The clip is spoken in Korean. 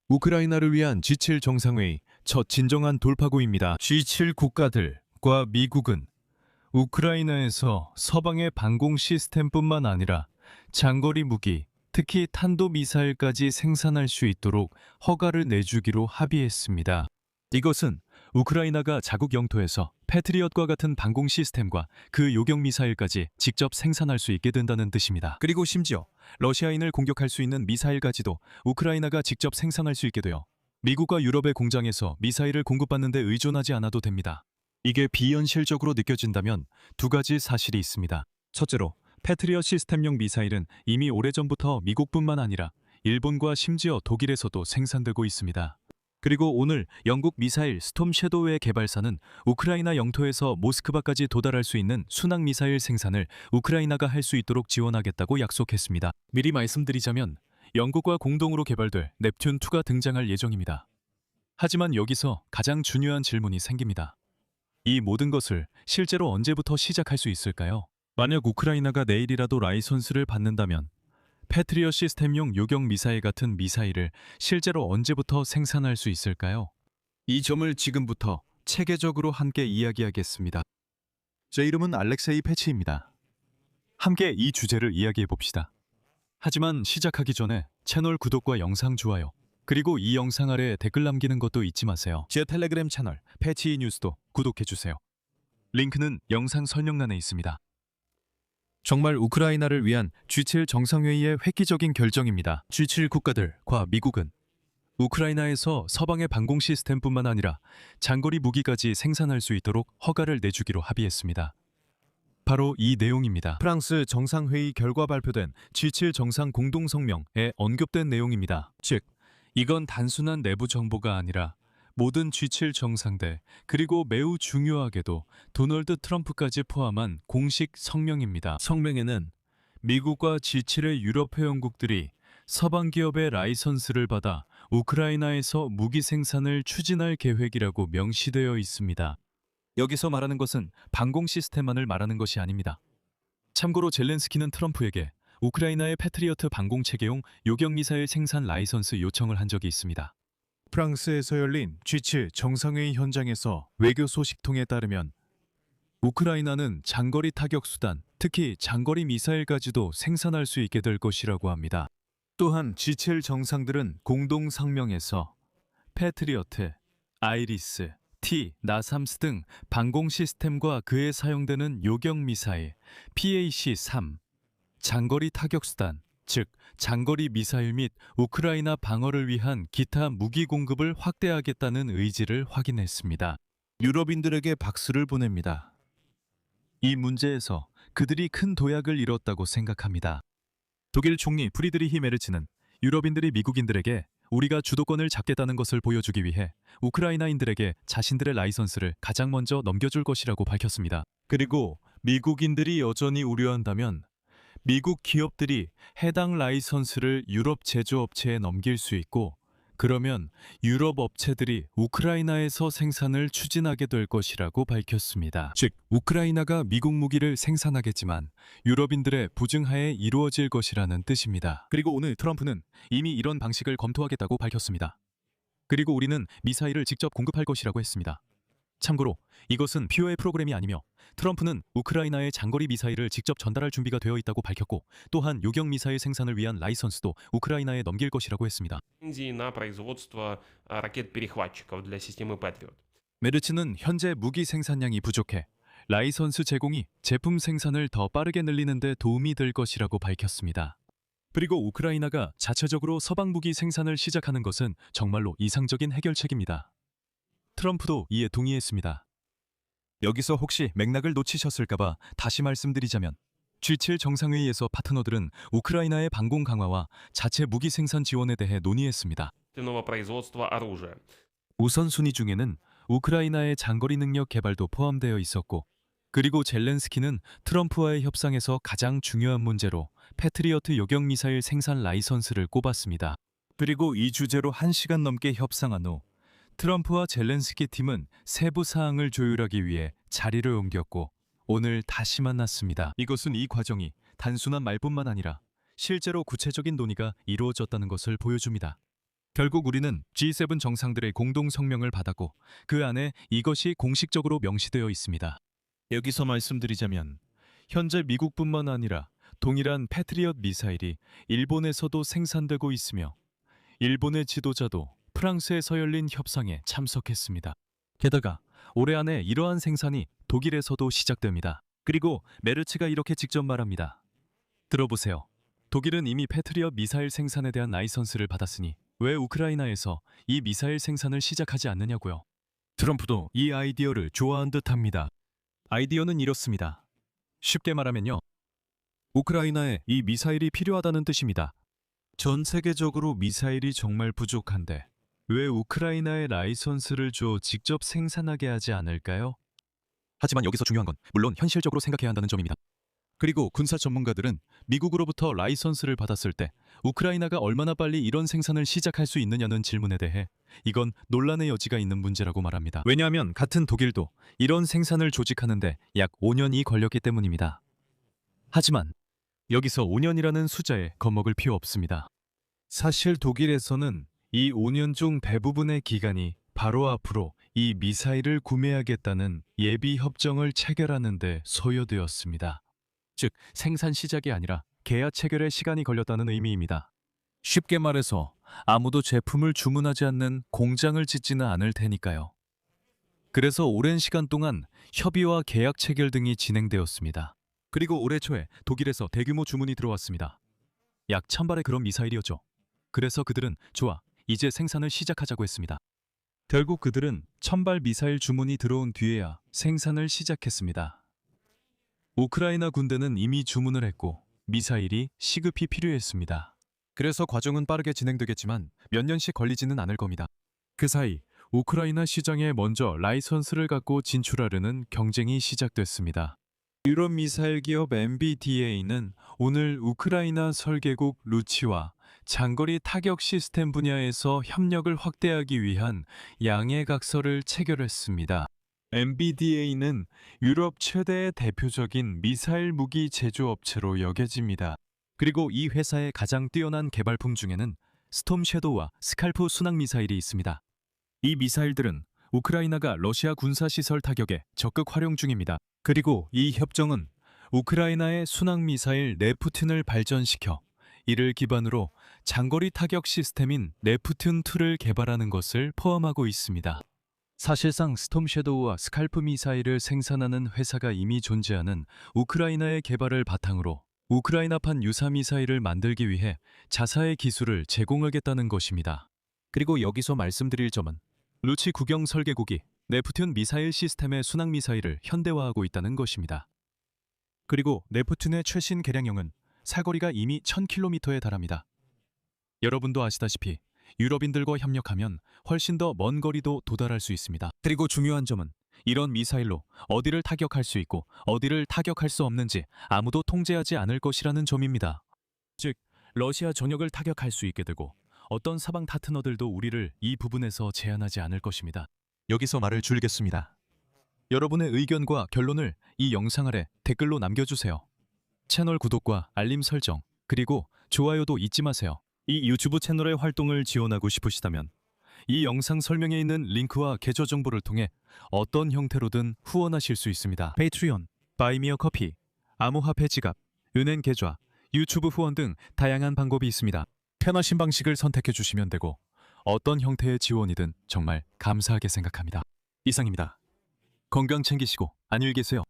우크라이나를 위한 G7 정상회의 첫 진정한 돌파구입니다. G7 국가들과 미국은 우크라이나에서 서방의 방공 시스템뿐만 아니라 장거리 무기, 특히 탄도미사일까지 생산할 수 있도록 허가를 내주기로 합의했습니다. 이것은 우크라이나가 자국 영토에서 패트리엇과 같은 방공 시스템과 그 요격 미사일까지 직접 생산할 수 있게 된다는 뜻입니다. 그리고 심지어 러시아인을 공격할 수 있는 미사일까지도 우크라이나가 직접 생산할 수 있게 되어 미국과 유럽의 공장에서 미사일을 공급받는 데 의존하지 않아도 됩니다. 이게 비현실적으로 느껴진다면 두 가지 사실이 있습니다. 첫째로 패트리엇 시스템용 미사일은 이미 오래전부터 미국뿐만 아니라 일본과 심지어 독일에서도 생산되고 있습니다. 그리고 오늘 영국 미사일 스톰 섀도우의 개발사는 우크라이나 영토에서 모스크바까지 도달할 수 있는 순항 미사일 생산을 우크라이나가 할 수 있도록 지원하겠다고 약속했습니다. 미리 말씀드리자면 영국과 공동으로 개발될 넵튠2가 등장할 예정입니다. 하지만 여기서 가장 중요한 질문이 생깁니다. 이 모든 것을 실제로 언제부터 시작할 수 있을까요? 만약 우크라이나가 내일이라도 라이선스를 받는다면 패트리엇 시스템용 요격 미사일 같은 미사일을 실제로 언제부터 생산할 수 있을까요? 이 점을 지금부터 체계적으로 함께 이야기하겠습니다. 제 이름은 알렉세이 패치입니다. 함께 이 주제를 이야기해 봅시다. 하지만 시작하기 전에 채널 구독과 영상 좋아요, 그리고 이 영상 아래 댓글 남기는 것도 잊지 마세요. 제 텔레그램 채널 패치 뉴스도 구독해 주세요. 링크는 영상 설명란에 있습니다. 정말 우크라이나를 위한 G7 정상회의의 획기적인 결정입니다. G7 국가들과 미국은 우크라이나에서 서방의 방공 시스템뿐만 아니라 장거리 무기까지 생산할 수 있도록 허가를 내주기로 합의했습니다. 바로 이 내용입니다. 프랑스 정상회의 결과 발표된 G7 정상 공동성명에 언급된 내용입니다. 즉, 이건 단순한 내부 정보가 아니라 모든 G7 정상들, 그리고 매우 중요하게도 도널드 트럼프까지 포함한 공식 성명입니다. 성명에는 미국과 G7의 유럽 회원국들이 서방 기업의 라이선스를 받아 우크라이나에서 무기 생산을 추진할 계획이라고 명시되어 있습니다. 여기서 말하는 것은 방공 시스템만을 말하는 것이 아닙니다. 참고로 젤렌스키는 트럼프에게 우크라이나의 패트리어트 방공 체계용 요격 미사일 생산 라이선스 요청을 한 적이 있습니다. 프랑스에서 열린 G7 정상회의 현장에서 외교 소식통에 따르면 우크라이나는 장거리 타격 수단, 특히 장거리 미사일까지도 생산할 수 있게 될 것이라고 합니다. 또한 G7 정상들은 공동 성명에서 패트리어트, 아이리스, T, 나삼스 등 방공 시스템과 그에 사용되는 요격 미사일, PAC-3, 장거리 타격 수단, 즉 장거리 미사일 및 우크라이나 방어를 위한 기타 무기 공급을 확대하겠다는 의지를 확인했습니다. 유럽인들에게 박수를 보냅니다. 이 문제에서 그들이 큰 도약을 이뤘다고 생각합니다. 독일 총리 프리드리히 메르츠는 유럽인들이 미국인들에게 우리가 주도권을 잡겠다는 것을 보여주기 위해 우크라이나인들에게 자신들의 라이선스를 가장 먼저 넘겨줄 것이라고 밝혔습니다. 그리고 미국인들이 여전히 우려한다면 미국 기업들이 해당 라이선스를 유럽 제조업체에 넘길 수 있고, 그러면 유럽 업체들이 우크라이나에서 생산을 추진하게 될 것이라고 밝혔습니다. 즉, 우크라이나가 미국 무기를 생산하겠지만 유럽인들의 보증하에 이루어질 것이라는 뜻입니다. 그리고 오늘 트럼프는 이미 이런 방식을 검토하겠다고 밝혔습니다. 그리고 우리는 미사일을 직접 공급할 것이라고 했습니다. 참고로 이것은 POA 프로그램이 아니며 트럼프는 우크라이나의 장거리 미사일을 직접 전달할 준비가 되어 있다고 밝혔고, 또한 요격 미사일 생산을 위한 라이선스도 우크라이나에 넘길 것이라고 했습니다. На производство ракет-перехватчиков для системы Patriot. 메르츠는 현재 무기 생산량이 부족해 라이선스 제공이 제품 생산을 더 빠르게 늘리는 데 도움이 될 것이라고 밝혔습니다. 그리고 우크라이나가 자체적으로 서방 무기 생산을 시작하는 것은 정말로 이상적인 해결책입니다. 트럼프도 이에 동의했습니다. 여기서 혹시 맥락을 놓치셨을까봐 다시 말씀드리자면 G7 정상회의에서 파트너들은 우크라이나의 방공 강화와 자체 무기 생산 지원에 대해 논의했습니다. Собственного производства оружия. 우선순위 중에는 우크라이나의 장거리 능력 개발도 포함되어 있었고, 그리고 젤렌스키는 트럼프와의 협상에서 가장 중요한 문제로 패트리어트 요격 미사일 생산 라이선스를 꼽았습니다. 그리고 이 주제로 1시간 넘게 협상한 후 트럼프와 젤렌스키 팀은 세부 사항을 조율하기 위해 자리를 옮겼고 오늘 다시 만났습니다. 이것은 이 과정이 단순한 말뿐만 아니라 실제로 구체적인 논의가 이루어졌다는 것을 보여줍니다. 결국 우리는 G7 정상들의 공동 성명을 받았고 그 안에 이것이 공식적으로 명시되어 있습니다. 여기서 말씀드리자면 현재 미국뿐만 아니라 동일한 패트리엇 미사일이 일본에서도 생산되고 있으며 일본의 지도자도 프랑스에서 열린 협상에 참석했습니다. 게다가 올해 안에 이러한 생산이 독일에서도 시작됩니다. 그리고 메르츠가 이렇게 직접 말합니다. 들어보세요. 독일은 이미 패트리엇 미사일 생산에 대한 라이선스를 받았으니 왜 우크라이나에서 이 미사일 생산을 시작하지 않느냐고요. 트럼프도 이 아이디어를 좋아한 듯합니다. 아이디어는 이렇습니다. 쉽게 말하면요. 우크라이나에 이 미사일이 필요하다는 뜻입니다. 전 세계적으로 미사일이 정말 부족한데 왜 우크라이나에 라이선스를 줘 직접 생산하게 하지 않을까요? 하지만 여기서 중요한 건 물론 현실적으로 생각해야 한다는 점입니다. 그리고 군사 전문가들은 미국으로부터 라이선스를 받았을 때 우크라이나가 얼마나 빨리 이런 생산을 시작할 수 있느냐는 질문에 대해 이건 논란의 여지가 있는 문제라고 말합니다. 왜냐하면 같은 독일도 이런 생산을 조직하는데 약 5년이 걸렸기 때문입니다. 하지만 여기서 5년이라는 숫자에 겁먹을 필요 없습니다. 사실 독일에서는 이 5년 중 대부분의 기간이 바로 앞으로 이 미사일을 구매하겠다는 예비 협정을 체결하는 데 소요되었습니다. 즉 생산 시작이 아니라 계약 체결에 시간이 걸렸다는 의미입니다. 쉽게 말해서 아무도 제품을 주문하지 않는 공장을 짓지는 않을 테니까요. 그래서 오랜 시간 동안 협의와 계약 체결 등이 진행되었습니다. 그리고 올해 초에 독일에서 대규모 주문이 들어왔습니다. 약 1000발의 그런 미사일이었죠. 그래서 그들은 좋아, 이제 생산을 시작하자고 했습니다. 결국 그들은 1000발 미사일 주문이 들어온 뒤에야 생산을 시작했습니다. 우크라이나 군대는 이미 주문을 했고 미사일이 시급히 필요했습니다. 그래서 과정은 빠르게 진행되겠지만 몇 년씩 걸리지는 않을 겁니다. 그 사이 우크라이나 시장에 먼저 라이선스를 갖고 진출하려는 경쟁이 시작됐습니다. 유럽 미사일 기업 MBDA는 오늘 우크라이나 설계국 루치와 장거리 타격 시스템 분야에서 협력을 확대하기 위한 양해각서를 체결했습니다. MBDA는 유럽 최대의 대표적인 미사일 무기 제조업체로 여겨집니다. 그리고 이 회사의 가장 뛰어난 개발품 중에는 스톰 섀도우와 스칼프 순항 미사일이 있습니다. 이 미사일들은 우크라이나가 러시아 군사시설 타격에 적극 활용 중입니다. 그리고 이 협정은 우크라이나의 순항 미사일 네프튠을 발전시켜 이를 기반으로 장거리 타격 시스템인 네프튠2를 개발하는 것을 포함하고 있습니다. 사실상 스톰 섀도우와 스칼프 미사일을 생산하는 회사가 이미 존재하는 우크라이나의 개발을 바탕으로 우크라이나판 유사 미사일을 만들기 위해 자사의 기술을 제공하겠다는 것입니다. 그리고 여기서 말씀드릴 점은 루치 국영 설계국이 네프튠 미사일 시스템의 순항 미사일을 현대화하고 있다는 것입니다. 그리고 네프튠의 최신 개량형은 사거리가 이미 1000km에 달합니다. 여러분도 아시다시피 유럽인들과 협력하면 훨씬 더 먼 거리도 도달할 수 있습니다. 그리고 중요한 점은 이런 미사일로 어디를 타격할 수 있고 어디를 타격할 수 없는지 아무도 통제하지 않을 것이라는 점입니다. 즉, 러시아 전역을 타격할 수 있게 되고 어떤 사방 파트너들도 우리를 이 부분에서 제한하지 않을 것입니다. 여기서 말을 줄이겠습니다. 여러분의 의견과 결론을 이 영상 아래 댓글로 남겨주세요. 채널 구독과 알림 설정, 그리고 좋아요도 잊지 마세요. 이 유튜브 채널의 활동을 지원하고 싶으시다면 이 영상 설명에 있는 링크와 계좌 정보를 통해 어떤 형태로든 후원하실 수 있습니다. 페이트리온, 바이미어 커피, 암호화폐 지갑, 은행 계좌, 유튜브 후원 등 다양한 방법이 있습니다. 편하신 방식을 선택해 주시면 되고 어떤 형태의 지원이든 정말 감사하게 생각합니다. 이상입니다. 건강 챙기시고 안녕히 계세요.